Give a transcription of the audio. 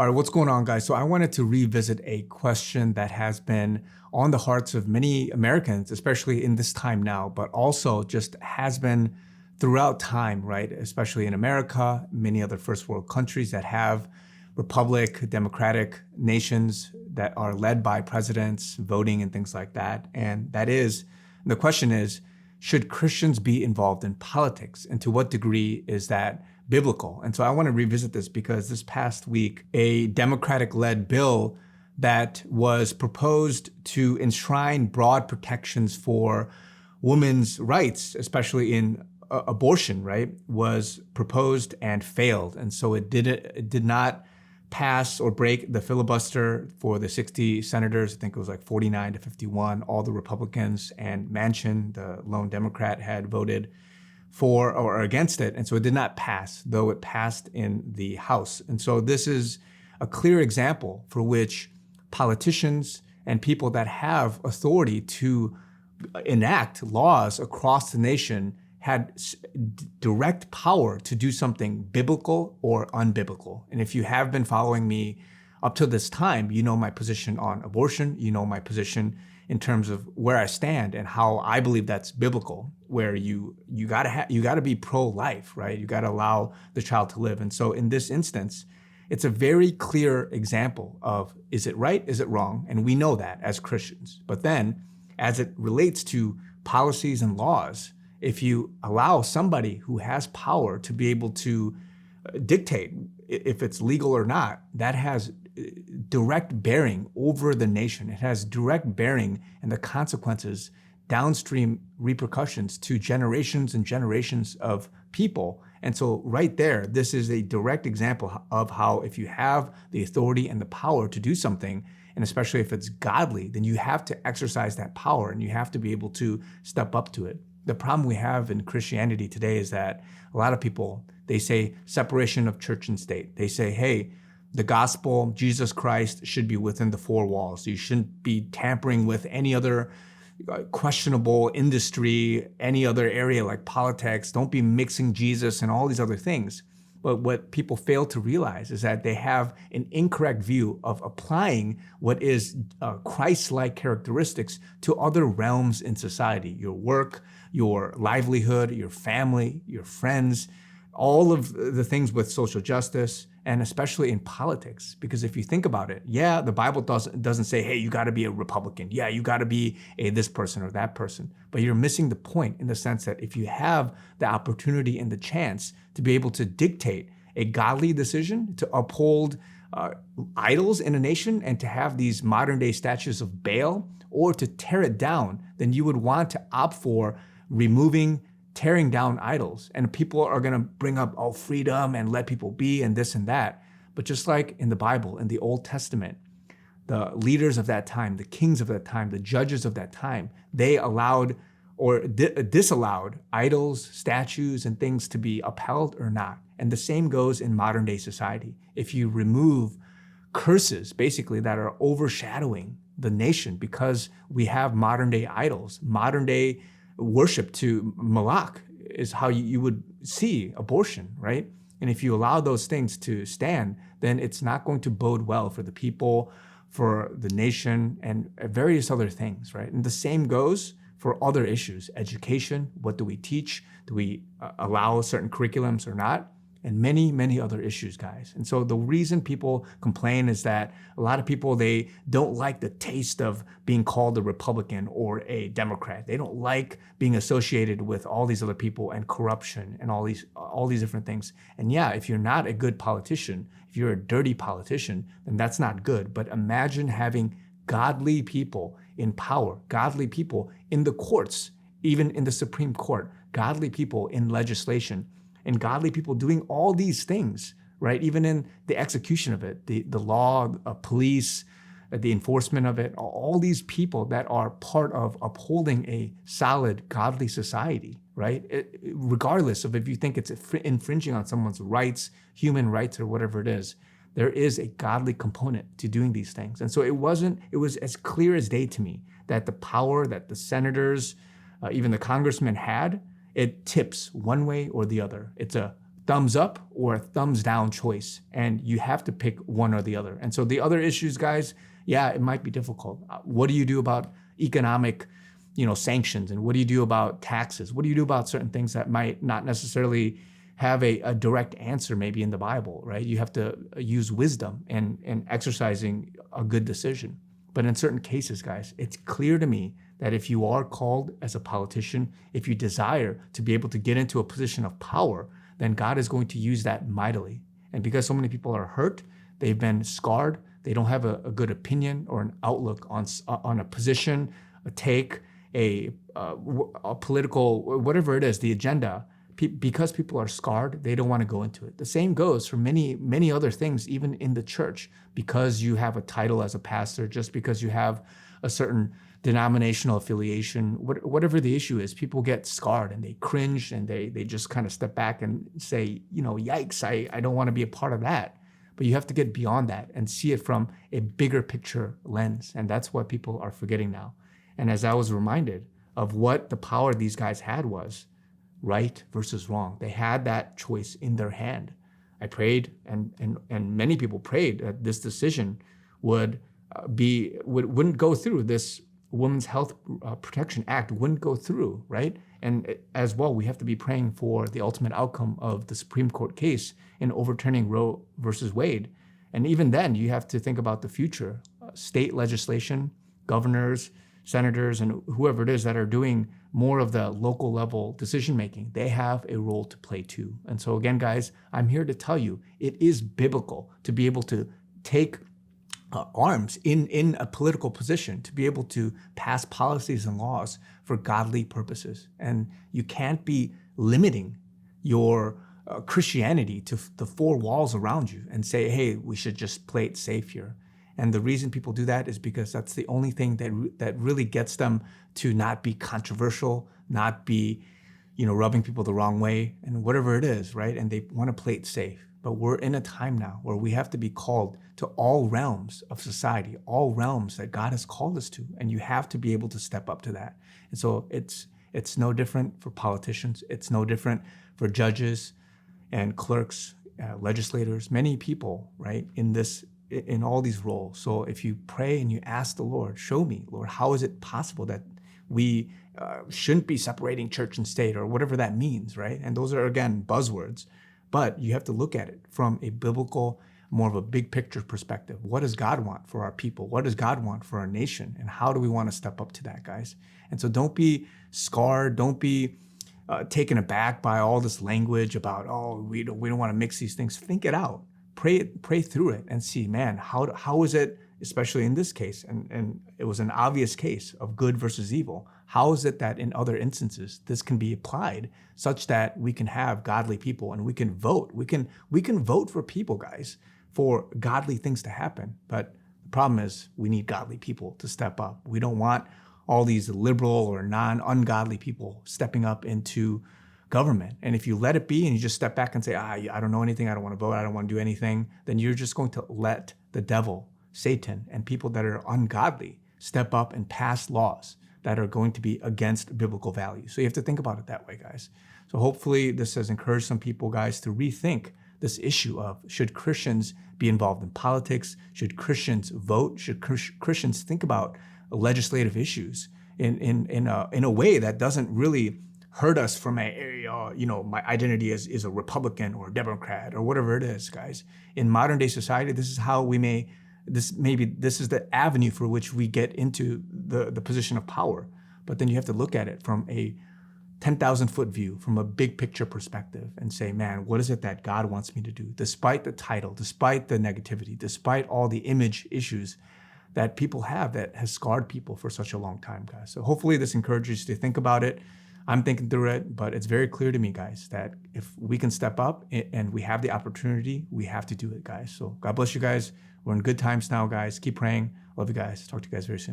All right, what's going on, guys? So I wanted to revisit a question that has been on the hearts of many Americans, especially in this time now, but also just has been throughout time, right? Especially in America, many other first world countries that have republic, democratic nations that are led by presidents, voting and things like that. And the question is, should Christians be involved in politics? And to what degree is that biblical? And so I want to revisit this because this past week, a Democratic-led bill that was proposed to enshrine broad protections for women's rights, especially in abortion, right, was proposed and failed. And so it did not pass or break the filibuster for the 60 senators. I think it was like 49 to 51. All the Republicans and Manchin, the lone Democrat, had voted for or against it. And so it did not pass, though it passed in the House. And so this is a clear example for which politicians and people that have authority to enact laws across the nation had direct power to do something biblical or unbiblical. And if you have been following me up to this time, you know my position on abortion, you know my position in terms of where I stand and how I believe that's biblical, where you gotta be pro-life, right? You gotta allow the child to live. And so in this instance, it's a very clear example of, is it right, is it wrong? And we know that as Christians. But then as it relates to policies and laws, if you allow somebody who has power to be able to dictate if it's legal or not, that has direct bearing over the nation. It has direct bearing and the consequences, downstream repercussions to generations and generations of people. And so right there, this is a direct example of how if you have the authority and the power to do something, and especially if it's godly, then you have to exercise that power and you have to be able to step up to it. The problem we have in Christianity today is that a lot of people, they say separation of church and state. They say, hey, the gospel, Jesus Christ should be within the four walls. You shouldn't be tampering with any other questionable industry, any other area like politics. Don't be mixing Jesus and all these other things. But what people fail to realize is that they have an incorrect view of applying what is Christ-like characteristics to other realms in society, your work, your livelihood, your family, your friends, all of the things with social justice, and especially in politics. Because if you think about it, yeah, the Bible doesn't say, hey, you gotta be a Republican. Yeah, you gotta be this person or that person. But you're missing the point in the sense that if you have the opportunity and the chance to be able to dictate a godly decision, to uphold idols in a nation and to have these modern day statues of Baal, or to tear it down, then you would want to opt for tearing down idols. And people are gonna bring up, oh, freedom and let people be and this and that. But just like in the Bible, in the Old Testament, the leaders of that time, the kings of that time, the judges of that time, they allowed or disallowed idols, statues, and things to be upheld or not. And the same goes in modern day society. If you remove curses, basically, that are overshadowing the nation because we have modern day idols, modern day worship to Moloch is how you would see abortion, right? And if you allow those things to stand, then it's not going to bode well for the people, for the nation, and various other things, right? And the same goes for other issues, education, what do we teach? Do we allow certain curriculums or not? And many, many other issues, guys. And so the reason people complain is that a lot of people, they don't like the taste of being called a Republican or a Democrat. They don't like being associated with all these other people and corruption and all these different things. And yeah, if you're not a good politician, if you're a dirty politician, then that's not good. But imagine having godly people in power, godly people in the courts, even in the Supreme Court, godly people in legislation, and godly people doing all these things, right? Even in the execution of it, the law, police, the enforcement of it, all these people that are part of upholding a solid, godly society, right? Regardless of if you think it's infringing on someone's rights, human rights, or whatever it is, there is a godly component to doing these things. And so it was as clear as day to me that the power that the senators, even the congressmen had, it tips one way or the other. It's a thumbs up or a thumbs down choice, and you have to pick one or the other. And so the other issues, guys, yeah, it might be difficult. What do you do about economic, sanctions? And what do you do about taxes? What do you do about certain things that might not necessarily have a direct answer maybe in the Bible, right? You have to use wisdom and exercising a good decision. But in certain cases, guys, it's clear to me that if you are called as a politician, if you desire to be able to get into a position of power, then God is going to use that mightily. And because so many people are hurt, they've been scarred, they don't have a good opinion or an outlook on a position, a take, a political, whatever it is, the agenda. Because people are scarred, they don't want to go into it. The same goes for many, many other things, even in the church. Because you have a title as a pastor, just because you have a certain denominational affiliation, whatever the issue is, people get scarred and they cringe and they just kind of step back and say, yikes, I don't want to be a part of that. But you have to get beyond that and see it from a bigger picture lens. And that's what people are forgetting now. And as I was reminded of what the power these guys had was right versus wrong. They had that choice in their hand. I prayed, and many people prayed that this decision wouldn't go through. This Women's Health Protection Act wouldn't go through, right? And as well, we have to be praying for the ultimate outcome of the Supreme Court case in overturning Roe versus Wade. And even then, you have to think about the future. State legislation, governors, senators, and whoever it is that are doing more of the local level decision making, they have a role to play too. And so again, guys, I'm here to tell you, it is biblical to be able to take arms in a political position, to be able to pass policies and laws for godly purposes. And you can't be limiting your Christianity to the four walls around you and say, hey, we should just play it safe here. And the reason people do that is because that's the only thing that really gets them to not be controversial, not be, rubbing people the wrong way, and whatever it is, right? And they want to play it safe. But we're in a time now where we have to be called to all realms of society, all realms that God has called us to, and you have to be able to step up to that. And so it's no different for politicians. It's no different for judges and clerks, legislators, many people, right, in all these roles. So if you pray and you ask the Lord, show me, Lord, how is it possible that we shouldn't be separating church and state, or whatever that means, right? And those are, again, buzzwords. But you have to look at it from a biblical, more of a big picture perspective. What does God want for our people? What does God want for our nation? And how do we want to step up to that, guys? And so don't be scarred. Don't be taken aback by all this language about, we don't want to mix these things. Think it out. Pray through it and see, man, how is it, especially in this case, and it was an obvious case of good versus evil. How is it that in other instances this can be applied such that we can have godly people and we can vote? We can vote for people, guys, for godly things to happen. But the problem is we need godly people to step up. We don't want all these liberal or ungodly people stepping up into government. And if you let it be and you just step back and say, I don't know anything, I don't want to vote, I don't want to do anything, then you're just going to let the devil, Satan, and people that are ungodly step up and pass laws that are going to be against biblical values. So you have to think about it that way, guys. So hopefully this has encouraged some people, guys, to rethink this issue of, should Christians be involved in politics? Should Christians vote? Should Christians think about legislative issues in a way that doesn't really hurt us from my identity is a Republican or a Democrat or whatever it is, guys. In modern day society, this is how this is the avenue for which we get into the position of power. But then you have to look at it from a 10,000 foot view, from a big picture perspective, and say, man, what is it that God wants me to do? Despite the title, despite the negativity, despite all the image issues that people have that has scarred people for such a long time, guys. So hopefully this encourages you to think about it. I'm thinking through it, but it's very clear to me, guys, that if we can step up and we have the opportunity, we have to do it, guys. So God bless you guys. We're in good times now, guys. Keep praying. Love you guys. Talk to you guys very soon.